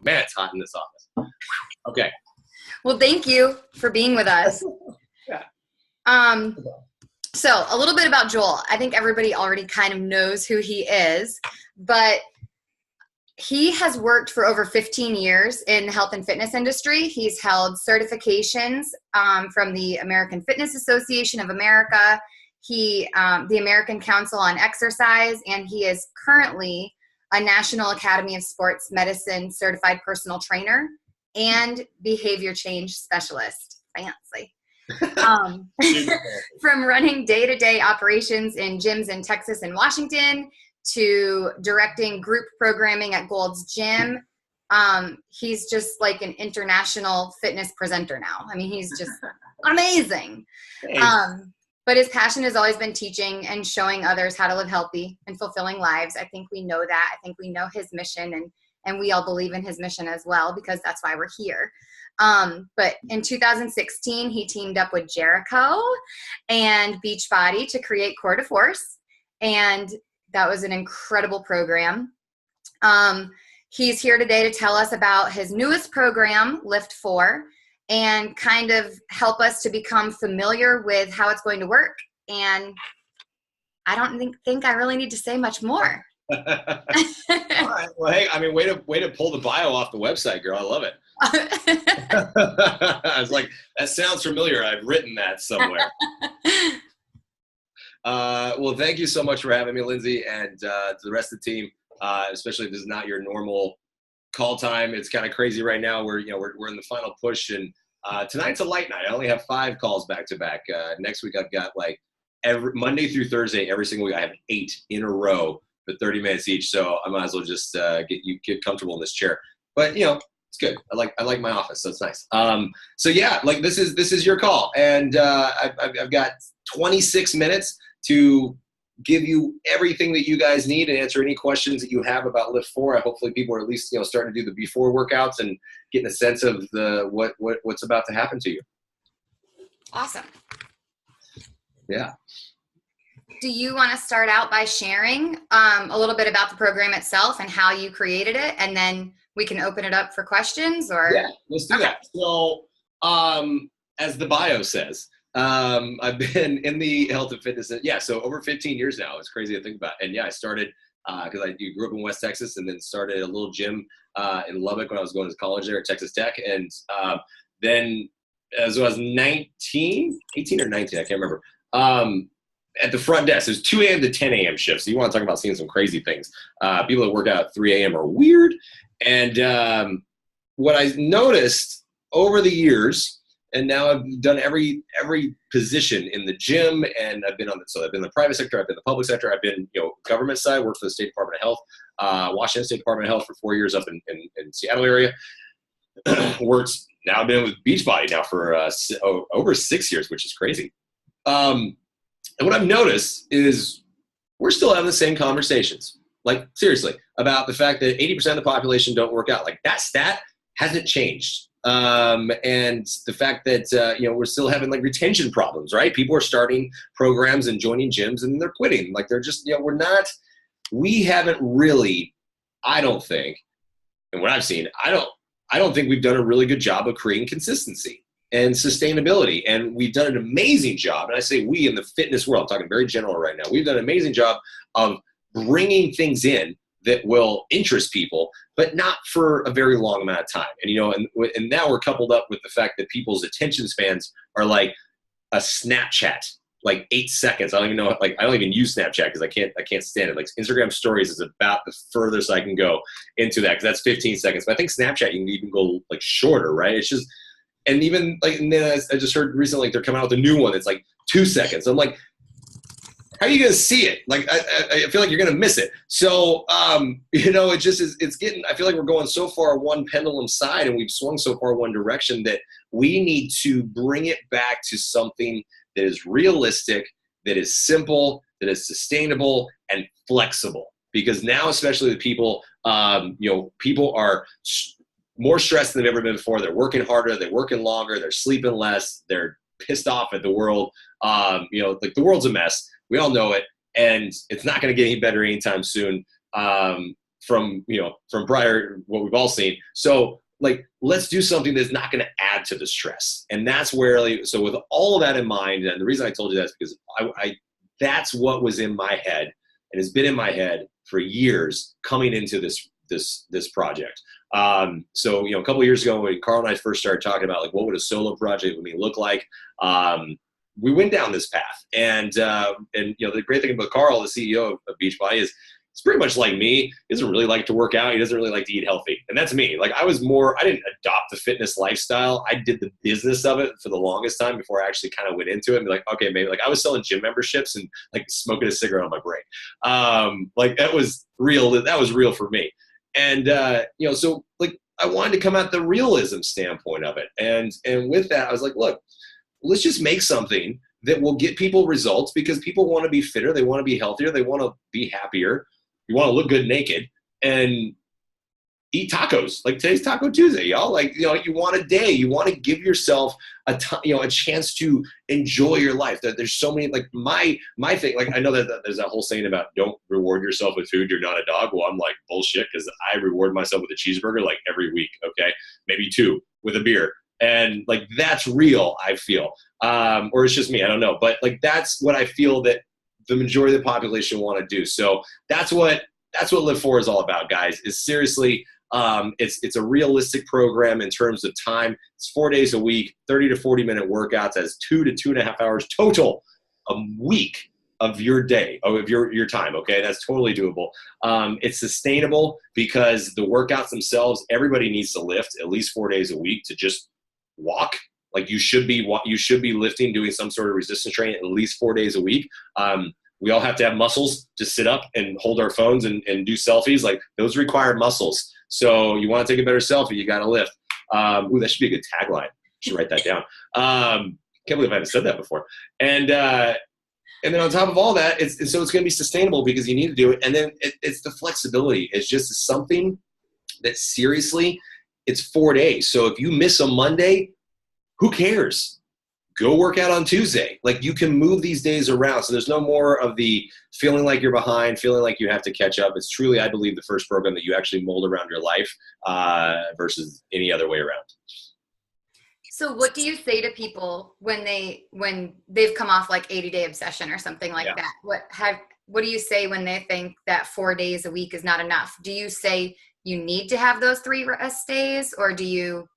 Man, it's hot in this office. Okay. Well, thank you for being with us. Yeah. So a little bit about Joel. I think everybody already kind of knows who he is, but he has worked for over 15 years in the health and fitness industry. He's held certifications from the American Fitness Association of America, the American Council on Exercise, and he is currently a National Academy of Sports Medicine certified personal trainer and behavior change specialist. Fancy. From running day-to-day operations in gyms in Texas and Washington to directing group programming at Gold's Gym. He's just like an international fitness presenter now. I mean, he's just amazing. But his passion has always been teaching and showing others how to live healthy and fulfilling lives. I think we know that. I think we know his mission, and we all believe in his mission as well, because that's why we're here. But in 2016, he teamed up with Jericho and Beachbody to create Core de Force, and that was an incredible program. He's here today to tell us about his newest program, LIIFT4, and kind of help us to become familiar with how it's going to work. And I don't think I really need to say much more. All right. Well, hey, I mean, way to pull the bio off the website, girl. I love it. I was like, that sounds familiar. I've written that somewhere. Well, thank you so much for having me, Lindsay, and to the rest of the team. Especially if this is not your normal call time. It's kind of crazy right now. We're in the final push, and tonight's a light night. I only have 5 calls back to back. Next week I've got like every Monday through Thursday, every single week I have 8 in a row for 30 minutes each. So I might as well just get comfortable in this chair. But it's good. I like my office, so it's nice. So yeah, like this is your call, and I've got 26 minutes to give you everything that you guys need and answer any questions that you have about LIIFT4. Hopefully people are at least starting to do the before workouts and getting a sense of what's about to happen to you. Awesome. Yeah. Do you want to start out by sharing a little bit about the program itself and how you created it, and then we can open it up for questions? Or yeah, let's do that. So as the bio says, I've been in the health and fitness, so over 15 years now. It's crazy to think about. And yeah, I started because I grew up in West Texas, and then started a little gym in Lubbock when I was going to college there at Texas Tech. And then as I was 18 or 19, I can't remember, at the front desk, there's 2 a.m. to 10 a.m. shifts. So you want to talk about seeing some crazy things. People that work out at 3 a.m. are weird. And what I noticed over the years, and now I've done every position in the gym, and I've been in the private sector, I've been in the public sector, I've been government side, worked for the State Department of Health, Washington State Department of Health for 4 years up in Seattle area. I've been with Beachbody now for over 6 years, which is crazy. And what I've noticed is we're still having the same conversations, like seriously, about the fact that 80% of the population don't work out. Like that stat hasn't changed. And the fact that, we're still having like retention problems, right? People are starting programs and joining gyms and they're quitting. Like they're just, we haven't really, I don't think, and what I've seen, I don't think we've done a really good job of creating consistency and sustainability. And we've done an amazing job. And I say we in the fitness world, I'm talking very general right now. We've done an amazing job of bringing things in that will interest people, but not for a very long amount of time. And, and now we're coupled up with the fact that people's attention spans are like a Snapchat, like 8 seconds. I don't even know, I don't even use Snapchat because I can't stand it. Like Instagram stories is about the furthest I can go into that, because that's 15 seconds. But I think Snapchat, you can even go like shorter, right? It's just, and even like, and then I just heard recently, like they're coming out with a new one that's like 2 seconds. I'm like, how are you going to see it? Like, I feel like you're going to miss it. So, it just is, it's getting, I feel like we're going so far one pendulum side, and we've swung so far one direction, that we need to bring it back to something that is realistic, that is simple, that is sustainable and flexible. Because now, especially the people, people are more stressed than they've ever been before. They're working harder, they're working longer, they're sleeping less, they're pissed off at the world. Like the world's a mess. We all know it, and it's not going to get any better anytime soon. from, from prior, what we've all seen. So like, let's do something that's not going to add to the stress. And that's where, like, so with all of that in mind, and the reason I told you that is because I that's what was in my head and has been in my head for years coming into this project. So, a couple of years ago when Carl and I first started talking about like, what would a solo project with me look like? We went down this path, and the great thing about Carl, the CEO of Beachbody, is he's pretty much like me. He doesn't really like to work out. He doesn't really like to eat healthy. And that's me. Like I didn't adopt the fitness lifestyle. I did the business of it for the longest time before I actually kind of went into it and be like, okay, maybe like I was selling gym memberships and like smoking a cigarette on my break. Like that was real. That was real for me. And, so like I wanted to come at the realism standpoint of it. And with that, I was like, look, let's just make something that will get people results because people want to be fitter. They want to be healthier. They want to be happier. You want to look good naked and eat tacos. Like today's Taco Tuesday, y'all. Like, you want a day. You want to give yourself a chance to enjoy your life. That there's so many, like my thing, like I know that there's that whole saying about don't reward yourself with food. You're not a dog. Well, I'm like bullshit because I reward myself with a cheeseburger like every week. Okay. Maybe 2 with a beer. And like, that's real, I feel. Or it's just me, I don't know. But like, that's what I feel that the majority of the population want to do. So that's what LIIFT4 is all about, guys, is seriously, it's a realistic program in terms of time. It's 4 days a week, 30 to 40 minute workouts. That's 2 to 2.5 hours total a week of your day, of your time. Okay. That's totally doable. It's sustainable because the workouts themselves, everybody needs to lift at least 4 days a week to just walk. Like you should be lifting, doing some sort of resistance training at least 4 days a week. We all have to have muscles to sit up and hold our phones and do selfies. Like those require muscles. So you want to take a better selfie, you got to lift. Ooh, that should be a good tagline. Should write that down. Can't believe I haven't said that before. And then on top of all that, it's going to be sustainable because you need to do it. And then it's the flexibility. It's just something that seriously, it's 4 days. So if you miss a Monday, who cares? Go work out on Tuesday. Like you can move these days around. So there's no more of the feeling like you're behind, feeling like you have to catch up. It's truly, I believe, the first program that you actually mold around your life versus any other way around. So what do you say to people when they've come off like 80-day obsession or something like that? What do you say when they think that 4 days a week is not enough? Do you say you need to have those 3 rest days, or do you?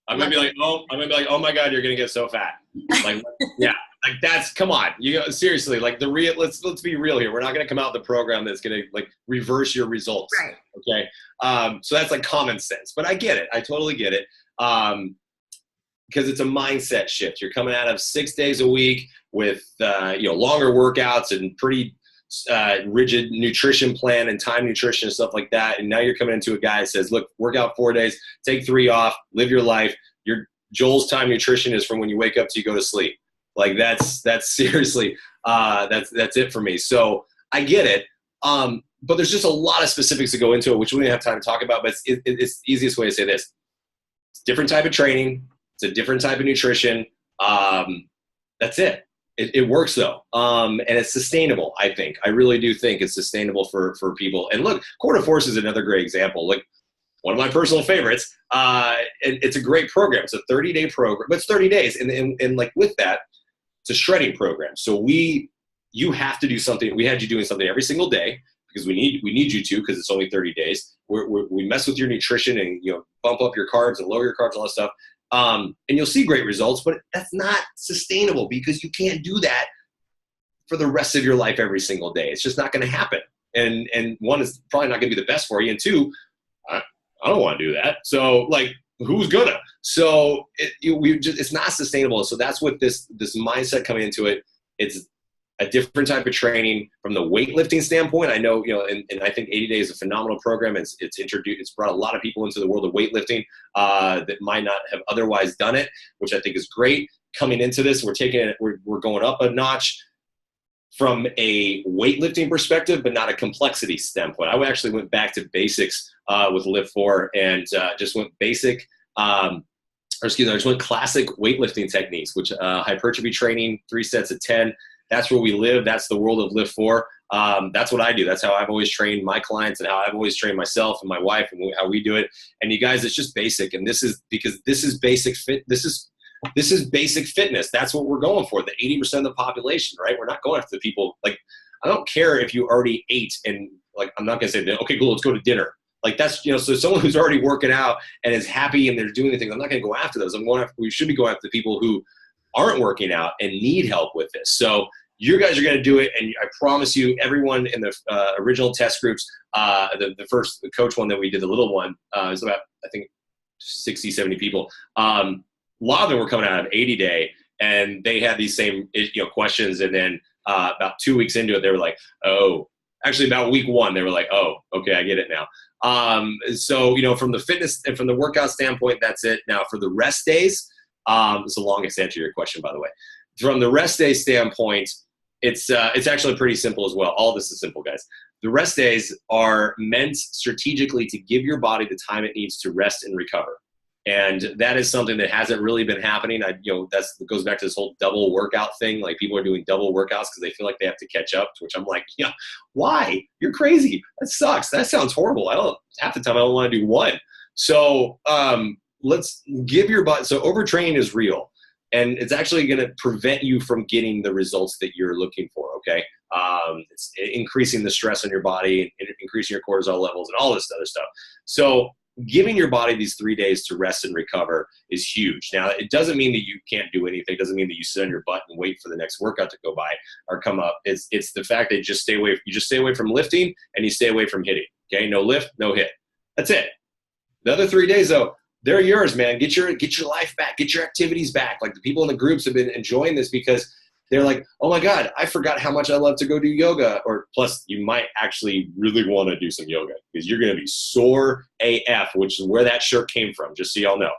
I'm gonna be like, oh my God, you're gonna get so fat. Like, yeah, like that's, come on, seriously, like let's be real here. We're not gonna come out with a program that's gonna like reverse your results. Right. Okay. So that's like common sense, but I get it. I totally get it. Because it's a mindset shift. You're coming out of 6 days a week with longer workouts and pretty rigid nutrition plan and time nutrition and stuff like that. And now you're coming into a guy that says, look, work out 4 days, take 3 off, live your life. Joel's time nutrition is from when you wake up till you go to sleep. Like that's seriously, that's it for me. So I get it. But there's just a lot of specifics to go into it, which we don't have time to talk about, but it's the easiest way to say this. It's a different type of training. It's a different type of nutrition. That's it. It works though. And it's sustainable, I think. I really do think it's sustainable for people. And look, Quarter Force is another great example. Like one of my personal favorites. It's a great program. It's a 30-day program, but it's 30 days. And like with that, it's a shredding program. So you have to do something. We had you doing something every single day because we need you to, because it's only 30 days. We mess with your nutrition and, bump up your carbs and lower your carbs and all that stuff. And you'll see great results, but that's not sustainable because you can't do that for the rest of your life every single day. It's just not going to happen. And one, is probably not going to be the best for you. And two, I don't want to do that. So like, who's gonna? So it's not sustainable. So that's what this mindset coming into it. It's a different type of training from the weightlifting standpoint. I know, and I think 80 Days is a phenomenal program. It's brought a lot of people into the world of weightlifting that might not have otherwise done it, which I think is great. Coming into this, we're going up a notch from a weightlifting perspective, but not a complexity standpoint. I actually went back to basics with LIIFT4 and just went basic, I just went classic weightlifting techniques, which hypertrophy training, 3 sets of 10, That's where we live. That's the world of LIIFT4. That's what I do. That's how I've always trained my clients and how I've always trained myself and my wife and how we do it. And you guys, it's just basic. And this is because this is basic fit. This is basic fitness. That's what we're going for. The 80% of the population, right? We're not going after the people. Like, I don't care if you already ate and like, I'm not going to say, okay, cool, let's go to dinner. Like that's, you know, so someone who's already working out and is happy and they're doing anything, I'm not going to go after those. We should be going after the people who aren't working out and need help with this. So you guys are going to do it. And I promise you, everyone in the original test groups, the coach one that we did, the little one, was about, I think 60, 70 people. A lot of them were coming out of 80 day and they had these same, you know, questions. And then about 2 weeks into it, they were like, oh, actually about week 1, they were like, oh, okay, I get it now. So, you know, from the fitness and from the workout standpoint, that's it. Now for the rest days, it's the longest answer to your question, by the way. From the rest day standpoint, it's actually pretty simple as well. All this is simple, guys. The rest days are meant strategically to give your body the time it needs to rest and recover. And that is something that hasn't really been happening. That goes back to this whole double workout thing. Like people are doing double workouts because they feel like they have to catch up, which I'm like, yeah, why? You're crazy. That sucks. That sounds horrible. Half the time I don't want to do one. So let's give your body, so overtraining is real. And it's actually going to prevent you from getting the results that you're looking for, okay? It's increasing the stress on your body, and increasing your cortisol levels, and all this other stuff. So giving your body these 3 days to rest and recover is huge. Now, it doesn't mean that you can't do anything. It doesn't mean that you sit on your butt and wait for the next workout to go by or come up. It's the fact that you just stay away from lifting and you stay away from hitting, okay? No lift, no hit. That's it. The other 3 days, though, they're yours, man. Get your life back. Get your activities back. Like the people in the groups have been enjoying this because they're like, oh my God, I forgot how much I love to go do yoga. Or plus you might actually really want to do some yoga because you're going to be sore AF, which is where that shirt came from, just so y'all know,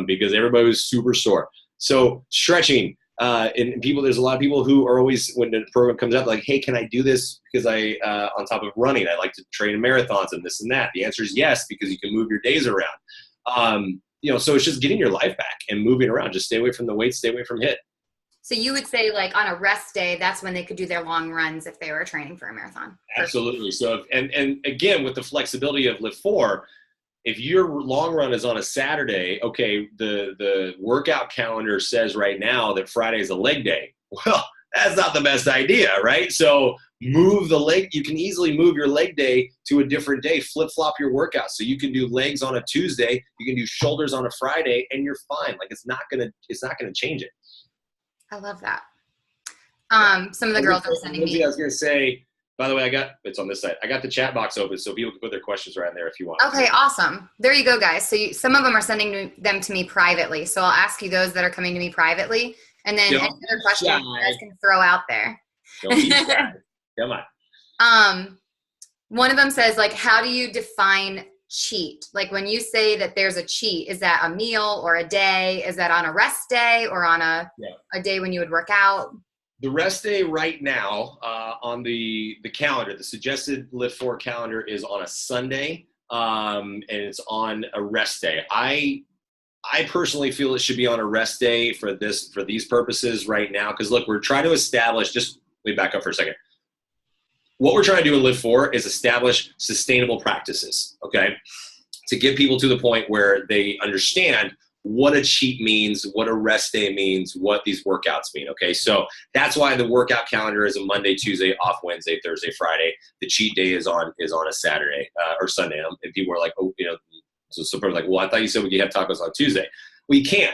because everybody was super sore. So stretching, and people, there's a lot of people who are always, when the program comes out, like, hey, can I do this? Because on top of running, I like to train in marathons and this and that. The answer is yes, because you can move your days around. You know, so it's just getting your life back and moving around. Just stay away from the weight, stay away from HIIT. So you would say, like, on a rest day, that's when they could do their long runs if they were training for a marathon. Absolutely. So, and again, with the flexibility of LIIFT4, if your long run is on a Saturday, okay, the workout calendar says right now that Friday is a leg day. Well, that's not the best idea, right? So move the leg. You can easily move your leg day to a different day. Flip-flop your workout. So you can do legs on a Tuesday, you can do shoulders on a Friday, and you're fine. Like it's not gonna change it. I love that. Some of the girls are sending me. I was gonna say, by the way, it's on this side. I got the chat box open so people can put their questions right in there if you want. Okay, awesome. There you go, guys. So some of them are sending them to me privately. So I'll ask you those that are coming to me privately. And then any other questions you guys can throw out there. Don't be shy. Come on. One of them says, like, how do you define cheat? Like when you say that there's a cheat, is that a meal or a day? Is that on a rest day or on a day when you would work out? The rest day right now on the calendar, the suggested LIIFT4 calendar is on a Sunday, and it's on a rest day. I personally feel it should be on a rest day for these purposes right now. Because look, we're trying to establish, just let me back up for a second. What we're trying to do in LIIFT4 is establish sustainable practices, okay? To get people to the point where they understand what a cheat means, what a rest day means, what these workouts mean, okay? So that's why the workout calendar is a Monday, Tuesday, off Wednesday, Thursday, Friday. The cheat day is on a Saturday or Sunday. And people are like, oh, you know, so people are like, well, I thought you said we could have tacos on Tuesday. We can.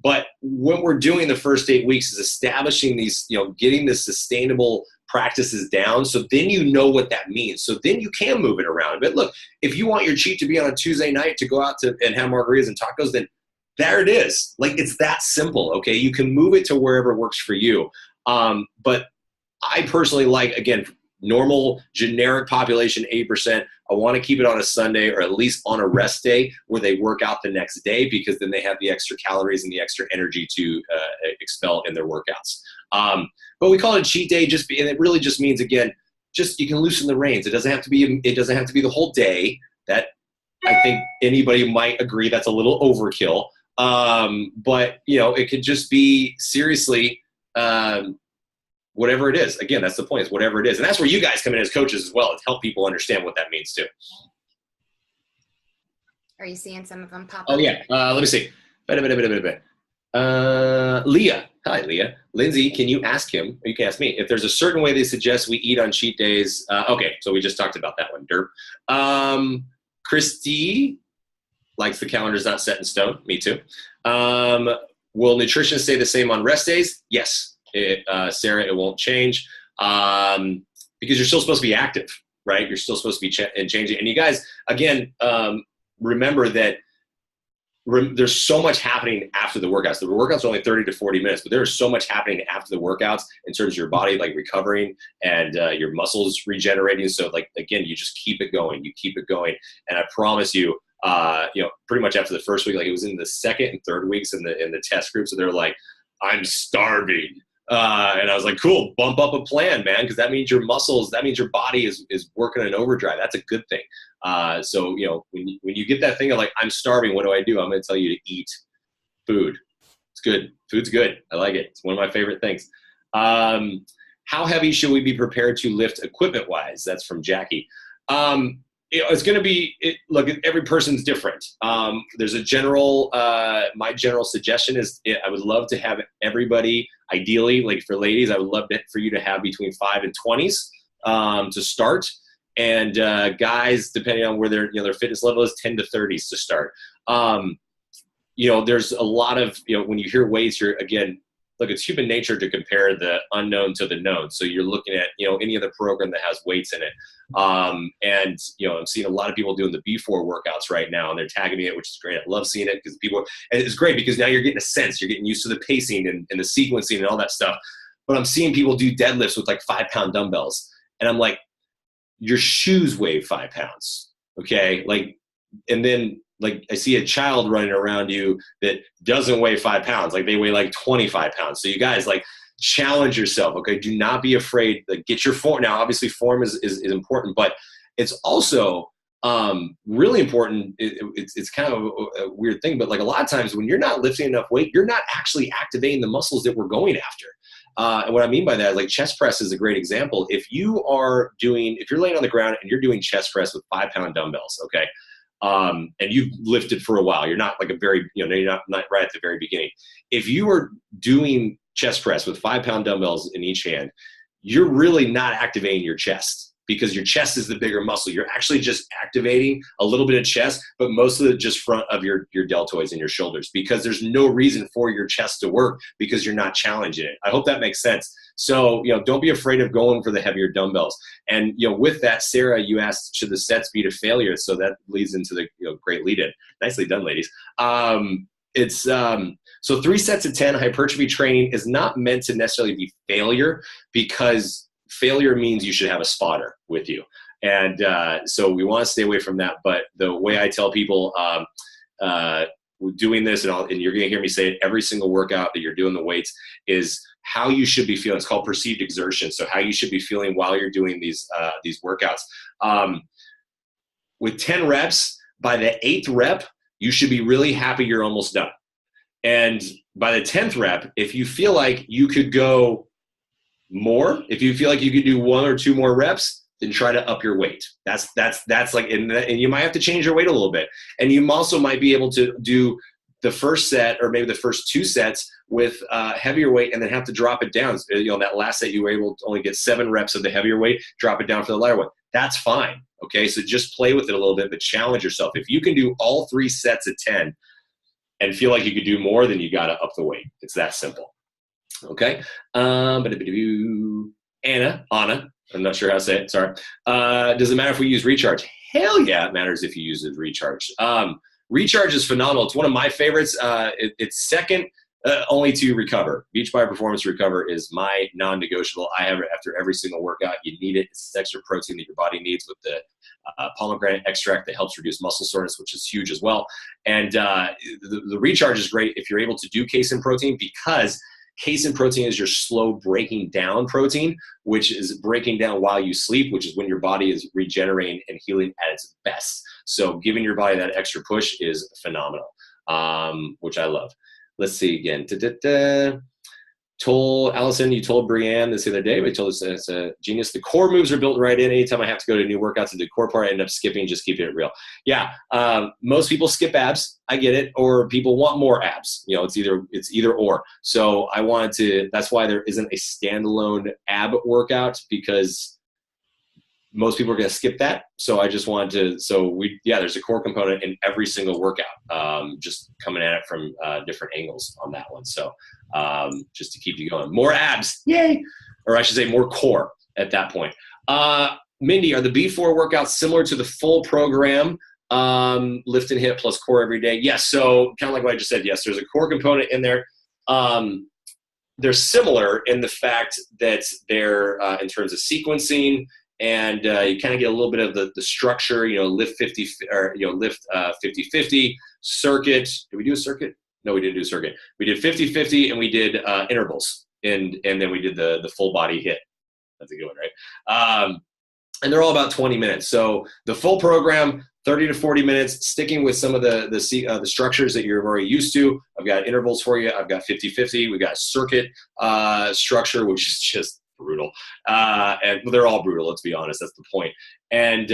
But what we're doing the first 8 weeks is establishing these, you know, getting the sustainable practices down. So then you know what that means. So then you can move it around. But look, if you want your cheat to be on a Tuesday night to go out and have margaritas and tacos, then there it is. Like it's that simple. Okay. You can move it to wherever works for you. But I personally like, again, normal generic population, 8%. I want to keep it on a Sunday or at least on a rest day where they work out the next day, because then they have the extra calories and the extra energy to expel in their workouts. But we call it a cheat day, and it really just means, again, just you can loosen the reins. It doesn't have to be the whole day. That I think anybody might agree that's a little overkill. But you know, it could just be seriously whatever it is. Again, that's the point, is whatever it is. And that's where you guys come in as coaches as well, to help people understand what that means too. Are you seeing some of them pop up? Oh yeah, let me see. Leah. Hi, Leah. Lindsay, can you ask him, or you can ask me, if there's a certain way they suggest we eat on cheat days? Okay, so we just talked about that one, derp. Christy likes the calendar's not set in stone. Me too. Will nutrition stay the same on rest days? Yes. Sarah, it won't change because you're still supposed to be active, right? You're still supposed to be changing. And you guys, again, remember that there's so much happening after the workouts. The workouts are only 30 to 40 minutes, but there's so much happening after the workouts in terms of your body, like recovering and your muscles regenerating. So like, again, you just keep it going. You keep it going. And I promise you, pretty much after the first week, like it was in the second and third weeks in the test group. So they're like, I'm starving. And I was like, cool, bump up a plan, man. Cause that means your muscles, that means your body is working in overdrive. That's a good thing. So, when you get that thing of like, I'm starving, what do? I'm going to tell you to eat food. It's good. Food's good. I like it. It's one of my favorite things. How heavy should we be prepared to lift equipment wise? That's from Jackie. It's going to be, look, every person's different. There's a general, my general suggestion is I would love to have everybody, ideally, like for ladies, I would love for you to have between 5 and 20s to start. And guys, depending on where their fitness level is, 10 to 30s to start. There's a lot of, when you hear weights, look, it's human nature to compare the unknown to the known. So you're looking at, any other program that has weights in it. I'm seeing a lot of people doing the B4 workouts right now, and they're tagging me it, which is great. I love seeing it because and it's great because now you're getting a sense, you're getting used to the pacing and the sequencing and all that stuff. But I'm seeing people do deadlifts with like 5-pound dumbbells. And I'm like, your shoes weigh 5 pounds. Okay. And then I see a child running around you that doesn't weigh 5 pounds. Like they weigh like 25 pounds. So you guys challenge yourself. Okay. Do not be afraid. Get your form. Now, obviously form is important, but it's also really important. It's kind of a weird thing, but a lot of times when you're not lifting enough weight, you're not actually activating the muscles that we're going after. And what I mean by that is chest press is a great example. If you're laying on the ground and you're doing chest press with 5-pound dumbbells, okay, and you've lifted for a while, you're not you're not right at the very beginning. If you are doing chest press with 5-pound dumbbells in each hand, you're really not activating your chest because your chest is the bigger muscle. You're actually just activating a little bit of chest, but most of it just front of your deltoids and your shoulders, because there's no reason for your chest to work because you're not challenging it. I hope that makes sense. So, don't be afraid of going for the heavier dumbbells. And, with that, Sarah, you asked, should the sets be to failure? So that leads into the great lead-in. Nicely done, ladies. So 3 sets of 10 hypertrophy training is not meant to necessarily be failure, because failure means you should have a spotter with you. And so we want to stay away from that. But the way I tell people doing this, and you're going to hear me say it every single workout that you're doing the weights, is how you should be feeling. It's called perceived exertion. So how you should be feeling while you're doing these workouts. With 10 reps, by the 8th rep, you should be really happy you're almost done. And by the 10th rep, if you feel like you could go more, if you feel like you could do 1 or 2 more reps, then try to up your weight. That's and you might have to change your weight a little bit. And you also might be able to do the first set or maybe the first 2 sets with heavier weight and then have to drop it down. That last set you were able to only get 7 reps of the heavier weight, drop it down for the lighter weight. That's fine. Okay. So just play with it a little bit, but challenge yourself. If you can do all 3 sets at 10 and feel like you could do more, then you got to up the weight. It's that simple. Okay. Anna, I'm not sure how to say it. Sorry. Does it matter if we use recharge? Hell yeah, it matters if you use the recharge. Recharge is phenomenal. It's one of my favorites. It's second only to recover. Beachbody Performance Recover is my non-negotiable. I have it after every single workout. You need it. It's extra protein that your body needs with the pomegranate extract that helps reduce muscle soreness, which is huge as well. And the recharge is great if you're able to do casein protein, because casein protein is your slow breaking down protein, which is breaking down while you sleep, which is when your body is regenerating and healing at its best. So giving your body that extra push is phenomenal, which I love. Let's see again. Allison, you told Brianne this the other day, but you told us it's a genius. The core moves are built right in. Anytime I have to go to new workouts and do core part, I end up skipping, just keeping it real. Yeah. Most people skip abs. I get it. Or people want more abs. You know, it's either or. So I wanted to, that's why there isn't a standalone ab workout, because most people are going to skip that. So I just wanted to, there's a core component in every single workout, just coming at it from different angles on that one. So just to keep you going. More abs, yay! Or I should say more core at that point. Mindy, are the B4 workouts similar to the full program, lift and hit plus core every day? Yes, so kind of like what I just said, yes, there's a core component in there. They're similar in the fact that they're in terms of sequencing, and you kind of get a little bit of the structure, you know, lift 50 or, you know, lift 50-50 circuit. Did we do a circuit? No, we didn't do a circuit. We did 50-50 and we did intervals, and then we did the full body hit. That's a good one, right? And they're all about 20 minutes. So the full program, 30 to 40 minutes, sticking with some of the structures that you're already used to. I've got intervals for you. I've got 50-50. We've got a circuit structure, which is just brutal. And they're all brutal, let's be honest. That's the point. And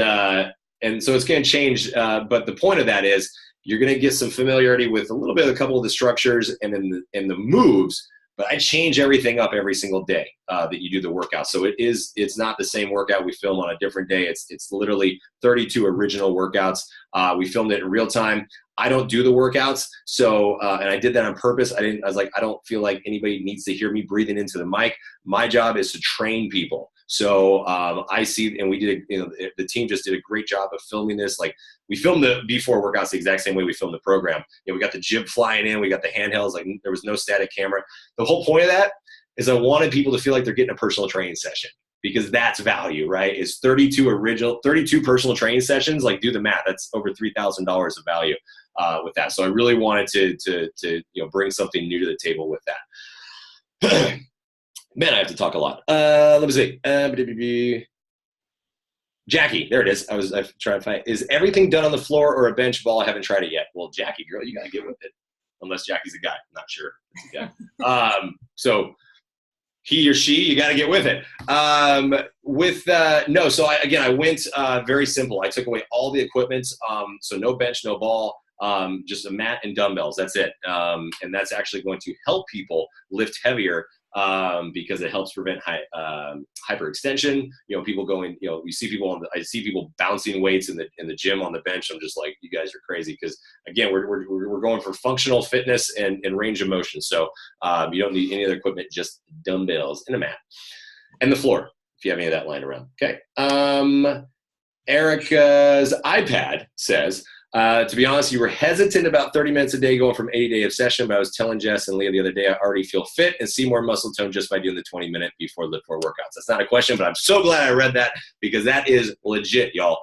so it's going to change. But the point of that is you're going to get some familiarity with a little bit of a couple of the structures and then the moves. But I change everything up every single day that you do the workout. So it's not the same workout we film on a different day. It's literally 32 original workouts. We filmed it in real time. I don't do the workouts. So, and I did that on purpose. I was like, I don't feel like anybody needs to hear me breathing into the mic. My job is to train people. So I see, and we did, the team just did a great job of filming this. Like, we filmed the B4 workouts the exact same way we filmed the program. We got the jib flying in, we got the handhelds, like there was no static camera. The whole point of that is I wanted people to feel like they're getting a personal training session, because that's value, right? It's 32 personal training sessions. Like, do the math. That's over $3,000 of value with that. So I really wanted to bring something new to the table with that. Man, I have to talk a lot. Let me see. Jackie, there it is. I've tried to find. Is everything done on the floor or a bench ball? I haven't tried it yet. Well, Jackie, girl, you gotta get with it. Unless Jackie's a guy, I'm not sure. Yeah. So he or she, you gotta get with it. So I went very simple. I took away all the equipment. So no bench, no ball. Just a mat and dumbbells. That's it. And that's actually going to help people lift heavier. Because it helps prevent hyperextension. People going, you see people I see people bouncing weights in the gym on the bench. I'm just like, you guys are crazy. Because again, we're going for functional fitness and range of motion. So you don't need any other equipment, just dumbbells and a mat and the floor, if you have any of that lying around. Okay. Erica's iPad says, to be honest, you were hesitant about 30 minutes a day going from 80-day obsession, but I was telling Jess and Leah the other day, I already feel fit and see more muscle tone just by doing the 20-minute before LIIFT4 workouts. That's not a question, but I'm so glad I read that, because that is legit, y'all.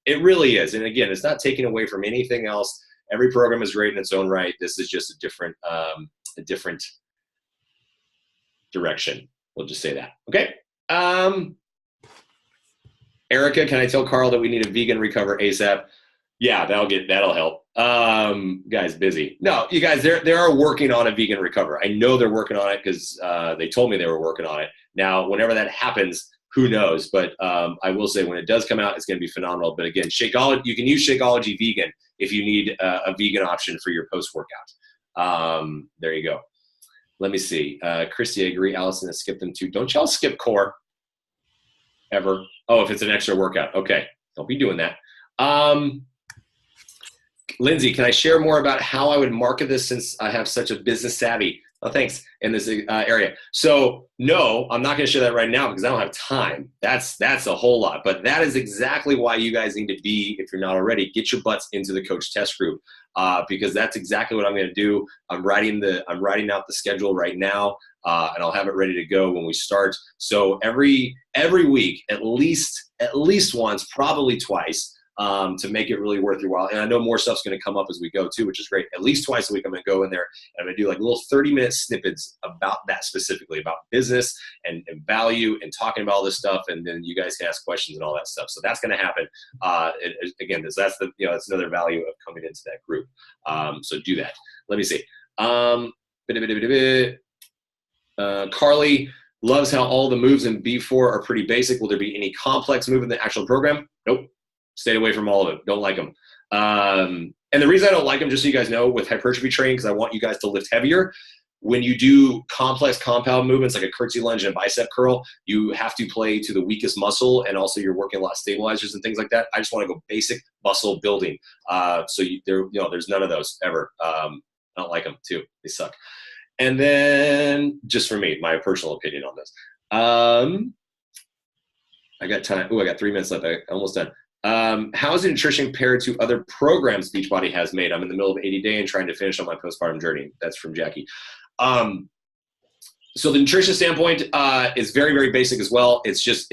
It really is. And again, it's not taking away from anything else. Every program is great in its own right. This is just a different direction. We'll just say that. Okay. Erica, can I tell Carl that we need a vegan recover ASAP? Yeah, that'll help. Guys, busy. No, you guys, they are working on a vegan recover. I know they're working on it because they told me they were working on it. Now, whenever that happens, who knows? But I will say, when it does come out, it's going to be phenomenal. But again, Shakeology, you can use Shakeology Vegan if you need a vegan option for your post-workout. There you go. Let me see. Christy, I agree. Allison has skipped them too. Don't y'all skip core ever? Oh, if it's an extra workout. Okay, don't be doing that. Lindsay, can I share more about how I would market this, since I have such a business savvy? Oh, thanks. In this area. So no, I'm not going to share that right now because I don't have time. That's a whole lot, but that is exactly why you guys need to be, if you're not already, get your butts into the coach test group, because that's exactly what I'm going to do. I'm writing out the schedule right now, and I'll have it ready to go when we start. So every week, at least once, probably twice, to make it really worth your while. And I know more stuff's going to come up as we go too, which is great. At least twice a week, I'm going to go in there and I'm going to do like little 30-minute snippets about that, specifically about business and value and talking about all this stuff. And then you guys can ask questions and all that stuff. So that's going to happen. Again, that's that's another value of coming into that group. So do that. Let me see. Carly loves how all the moves in B4 are pretty basic. Will there be any complex move in the actual program? Nope. Stayed away from all of it. Don't like them. And the reason I don't like them, just so you guys know, with hypertrophy training, because I want you guys to lift heavier. When you do complex compound movements like a curtsy lunge and a bicep curl, you have to play to the weakest muscle, and also you're working a lot of stabilizers and things like that. I just want to go basic muscle building. There's none of those ever. I don't like them too. They suck. And then, just for me, my personal opinion on this. I got time. Oh, I got 3 minutes left. I'm almost done. How is nutrition paired to other programs Beachbody has made? I'm in the middle of 80 day and trying to finish on my postpartum journey. That's from Jackie. So the nutrition standpoint is very, very basic as well. It's just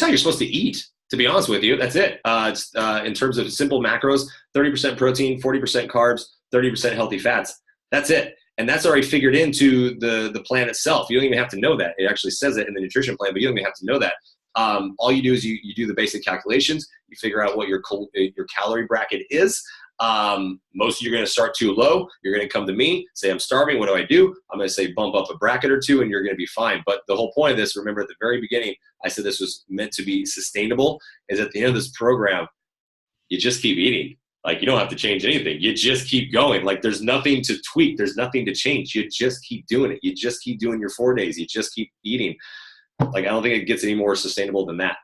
how you're supposed to eat, to be honest with you. That's it. It's in terms of simple macros, 30% protein, 40% carbs, 30% healthy fats. That's it. And that's already figured into the plan itself. You don't even have to know that. It actually says it in the nutrition plan, but you don't even have to know that. All you do is you do the basic calculations. You figure out what your calorie bracket is. Most of you are going to start too low. You're going to come to me, say, I'm starving. What do? I'm going to say, bump up a bracket or two, and you're going to be fine. But the whole point of this, remember at the very beginning, I said this was meant to be sustainable, is at the end of this program, you just keep eating. Like, you don't have to change anything. You just keep going. Like, there's nothing to tweak. There's nothing to change. You just keep doing it. You just keep doing your 4 days. You just keep eating. Like, I don't think it gets any more sustainable than that.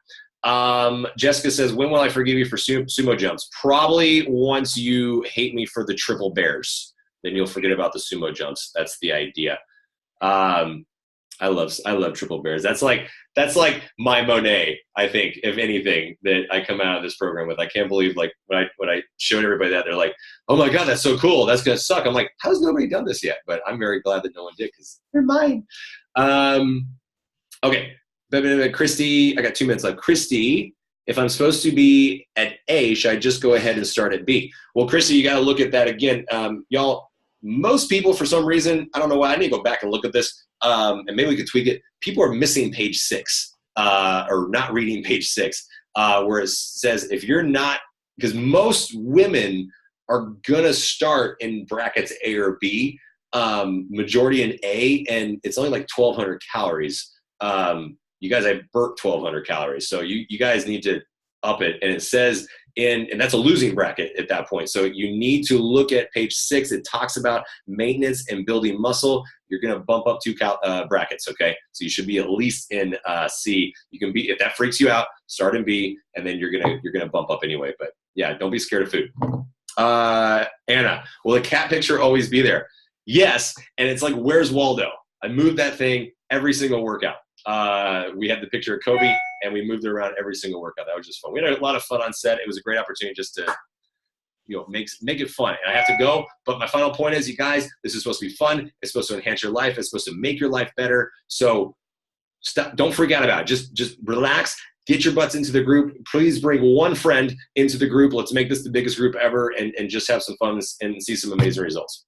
Jessica says, when will I forgive you for sumo jumps? Probably once you hate me for the triple bears. Then you'll forget about the sumo jumps. That's the idea. I love triple bears. That's like my Monet, I think, if anything, that I come out of this program with. I can't believe, like, when I showed everybody that, they're like, oh my God, that's so cool. That's going to suck. I'm like, how's nobody done this yet? But I'm very glad that no one did, because they're mine. Okay. Christy, I got 2 minutes left. Christy, if I'm supposed to be at A, should I just go ahead and start at B? Well, Christy, you got to look at that again. Y'all, most people, for some reason, I don't know why, I need to go back and look at this, and maybe we could tweak it. People are missing page 6, or not reading page 6, where it says if you're not, because most women are going to start in brackets A or B, majority in A, and it's only like 1,200 calories. You guys, I burnt 1,200 calories. So you guys need to up it. And it says and that's a losing bracket at that point. So you need to look at page 6. It talks about maintenance and building muscle. You're going to bump up 2 brackets. Okay. So you should be at least in C. You can be, if that freaks you out, start in B, and then you're going to bump up anyway. But yeah, don't be scared of food. Anna, will the cat picture always be there? Yes. And it's like, where's Waldo? I moved that thing every single workout. We had the picture of Kobe, and we moved it around every single workout. That was just fun. We had a lot of fun on set. It was a great opportunity just to, make it fun. And I have to go, but my final point is, you guys, this is supposed to be fun. It's supposed to enhance your life. It's supposed to make your life better. So stop, don't freak out about it. Just relax. Get your butts into the group. Please bring one friend into the group. Let's make this the biggest group ever, and just have some fun and see some amazing results.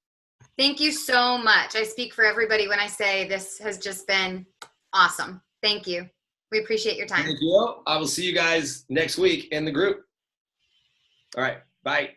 Thank you so much. I speak for everybody when I say this has just been awesome. Thank you. We appreciate your time. Thank you. I will see you guys next week in the group. All right. Bye.